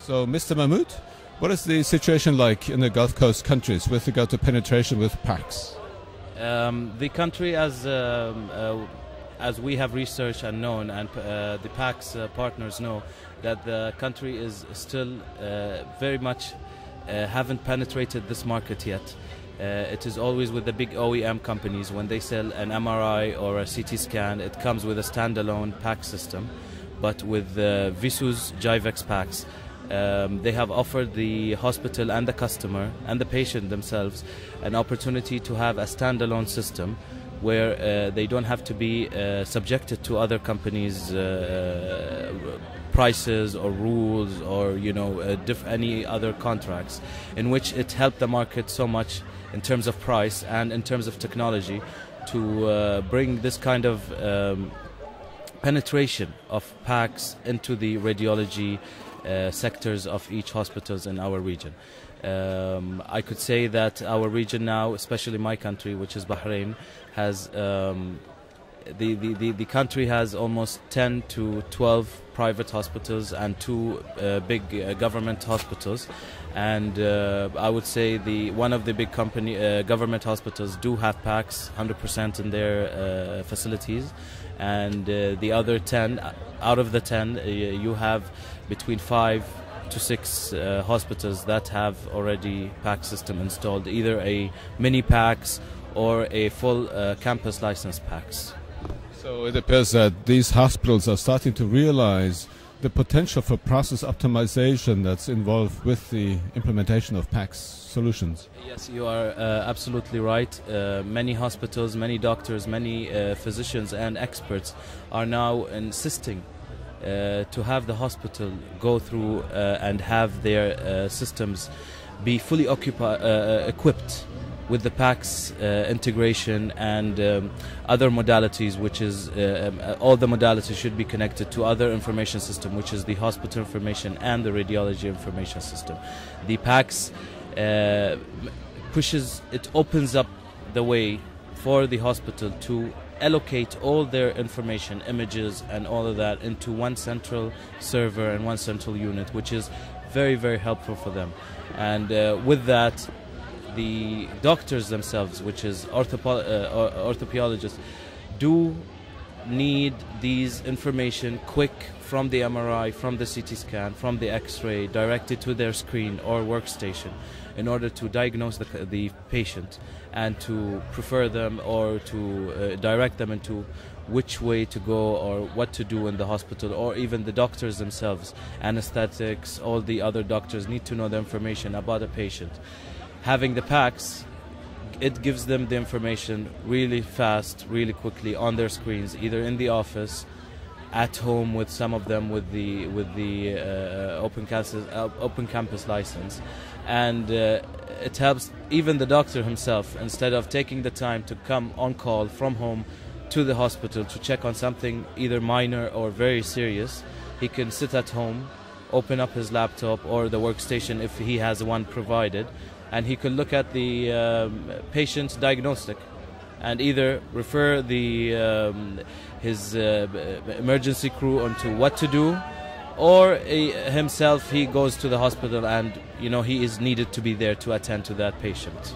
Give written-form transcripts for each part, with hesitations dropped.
So, Mr. Mahmood, what is the situation like in the Gulf Coast countries with regard to penetration with PACS? The country, as we have researched and known, and the PACS partners know, that the country is still very much haven't penetrated this market yet. It is always with the big OEM companies. When they sell an MRI or a CT scan, it comes with a standalone PACS system. But with Visus Jivex PACS, they have offered the hospital and the customer and the patient themselves an opportunity to have a standalone system where they don't have to be subjected to other companies' prices or rules or any other contracts, in which it helped the market so much in terms of price and in terms of technology to bring this kind of penetration of PACS into the radiology sectors of each hospitals in our region. I could say that our region now, especially my country, which is Bahrain, has the country has almost 10 to 12 private hospitals and 2 big government hospitals, and I would say one of the big government hospitals do have PACS 100% in their facilities, and the other 10, out of the 10, you have between 5 to 6 hospitals that have already PACS system installed, either a mini PACS or a full campus licensed PACS. So it appears that these hospitals are starting to realize the potential for process optimization that's involved with the implementation of PACS solutions. Yes, you are absolutely right. Many hospitals, many doctors, many physicians and experts are now insisting to have the hospital go through and have their systems be fully equipped with the PACS integration and other modalities, which is all the modalities should be connected to other information system, which is the hospital information and the radiology information system. The PACS opens up the way for the hospital to allocate all their information, images and all of that into one central server and one central unit, which is very, very helpful for them. And with that, the doctors themselves, which is orthopediologists, do need these information quick from the MRI, from the CT scan, from the X-ray, directed to their screen or workstation in order to diagnose the patient and to prefer them or to direct them into which way to go or what to do in the hospital, or even the doctors themselves, anesthetics, all the other doctors need to know the information about a patient. Having the PACS, it gives them the information really fast, really quickly on their screens, either in the office, at home with some of them with the open campus license, and it helps even the doctor himself. Instead of taking the time to come on call from home to the hospital to check on something either minor or very serious, he can sit at home, open up his laptop or the workstation if he has one provided, and he could look at the patient's diagnostic and either refer his emergency crew onto what to do, or himself he goes to the hospital and he is needed to be there to attend to that patient.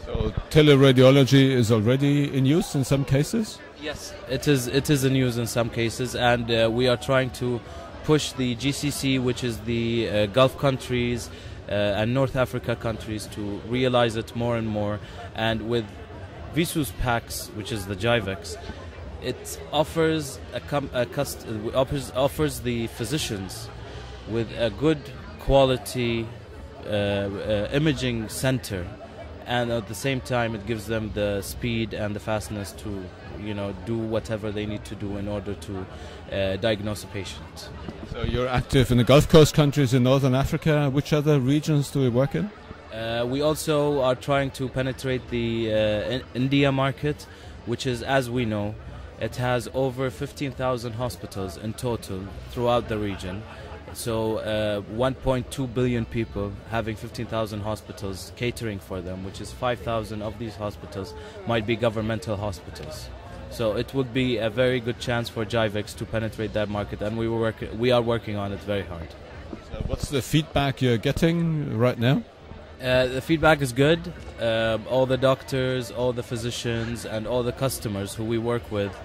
So teleradiology is already in use in some cases? Yes, it is in use in some cases, and we are trying to push the GCC, which is the Gulf countries and North Africa countries, to realize it more and more. And with Visus PACS, which is the Jivex, it offers offers the physicians with a good quality imaging center, and at the same time it gives them the speed and the fastness to do whatever they need to do in order to diagnose a patient. So you're active in the Gulf Coast countries in Northern Africa. Which other regions do we work in? We also are trying to penetrate the India market, which is, as we know, it has over 15,000 hospitals in total throughout the region. So 1.2 billion people having 15,000 hospitals catering for them, which is 5,000 of these hospitals might be governmental hospitals. So it would be a very good chance for Jivex to penetrate that market, and we are working on it very hard. So what's the feedback you're getting right now? The feedback is good. All the doctors, all the physicians, and all the customers who we work with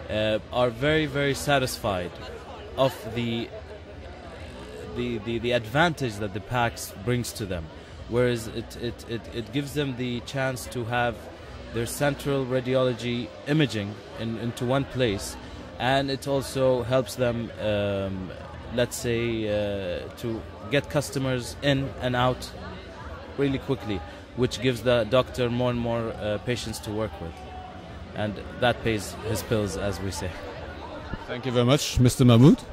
are very, very satisfied of the advantage that the PACS brings to them. Whereas it gives them the chance to have their central radiology imaging into one place, and it also helps them, let's say, to get customers in and out really quickly, which gives the doctor more and more patients to work with, and that pays his bills, as we say. Thank you very much, Mr. Mahmood.